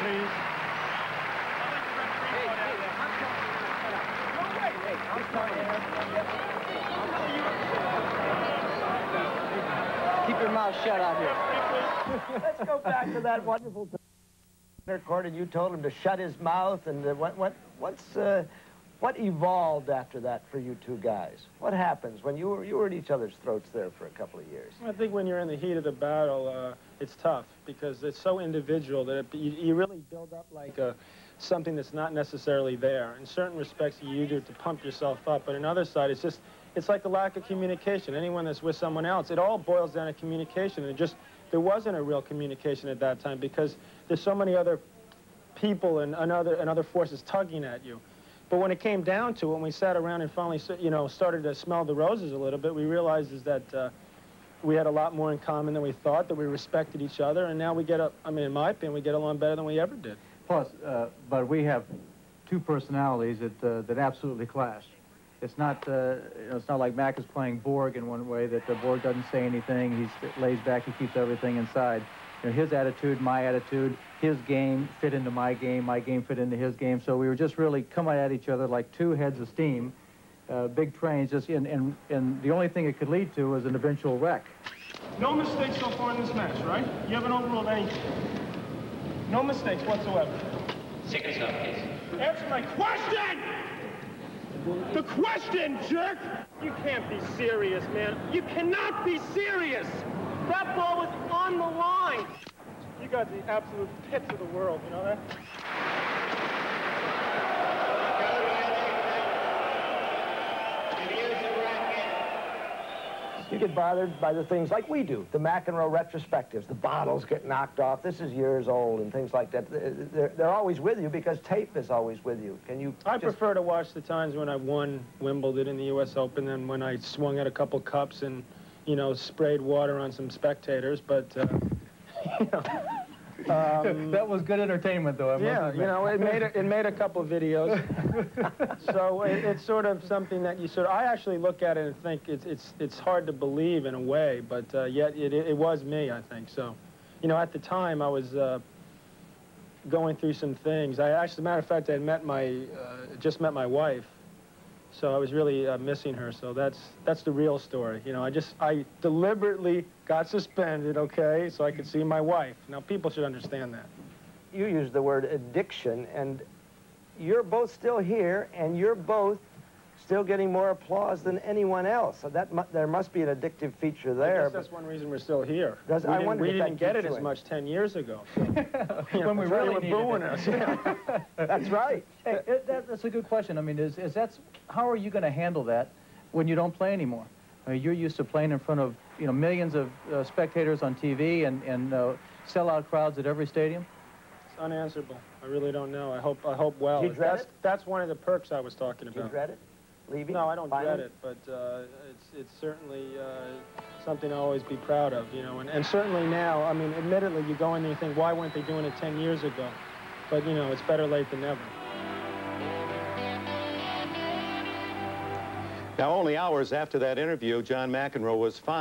please. Keep your mouth shut out here. Let's go back to that wonderful court, and you told him to shut his mouth. And what evolved after that for you two guys? What happens when you were at each other's throats there for a couple of years? I think when you're in the heat of the battle, it's tough because it's so individual that you really build up like something that's not necessarily there. In certain respects, you do it to pump yourself up, but on the other side, it's like the lack of communication. Anyone that's with someone else, it all boils down to communication. And there wasn't a real communication at that time because there's so many other people and other forces tugging at you. But when it came down to it, when we sat around and finally, started to smell the roses a little bit, we realized that we had a lot more in common than we thought, that we respected each other, and now we in my opinion, we get along better than we ever did. Plus, but we have two personalities that absolutely clash. It's not, it's not like Mac is playing Borg in one way, that the Borg doesn't say anything, he lays back, he keeps everything inside. His attitude, my attitude, his game fit into my game fit into his game. So we were just really coming at each other like two heads of steam, big trains, and the only thing it could lead to was an eventual wreck. No mistakes so far in this match, right? You haven't overruled anything. No mistakes whatsoever. Seconds up, please. Answer my question! The question, jerk! You can't be serious, man. You cannot be serious! That ball was on the line! You got the absolute pits of the world, you know that? You get bothered by the things like we do, the McEnroe retrospectives, the bottles get knocked off, this is years old, and things like that. They're always with you because tape is always with you. Can you I prefer to watch the times when I won Wimbledon in the U.S. Open than when I swung at a couple cups and, sprayed water on some spectators, but, that was good entertainment, though. It made a couple of videos. So it's sort of something that I actually look at it and think it's hard to believe in a way, but yet it was me, I think. So, at the time I was going through some things. As a matter of fact, I had just met my wife. So I was really missing her, so that's the real story. I deliberately got suspended, okay, so I could see my wife. Now, people should understand that. You used the word addiction, and you're both still here, and you're both still getting more applause than anyone else. So there must be an addictive feature there. I guess that's one reason we're still here. We didn't get it as much 10 years ago. So. When we really were booing us. That's right. Hey, that's a good question. I mean, how are you going to handle that when you don't play anymore? You're used to playing in front of millions of spectators on TV and sellout crowds at every stadium. It's unanswerable. I really don't know. I hope well. Do you dread it? That's one of the perks I was talking about. Do you dread it? Leaving? No, I don't dread it, but it's certainly something I'll always be proud of, and certainly now, I mean, admittedly, you go in and you think, why weren't they doing it 10 years ago? But, it's better late than never. Now, only hours after that interview, John McEnroe was fined.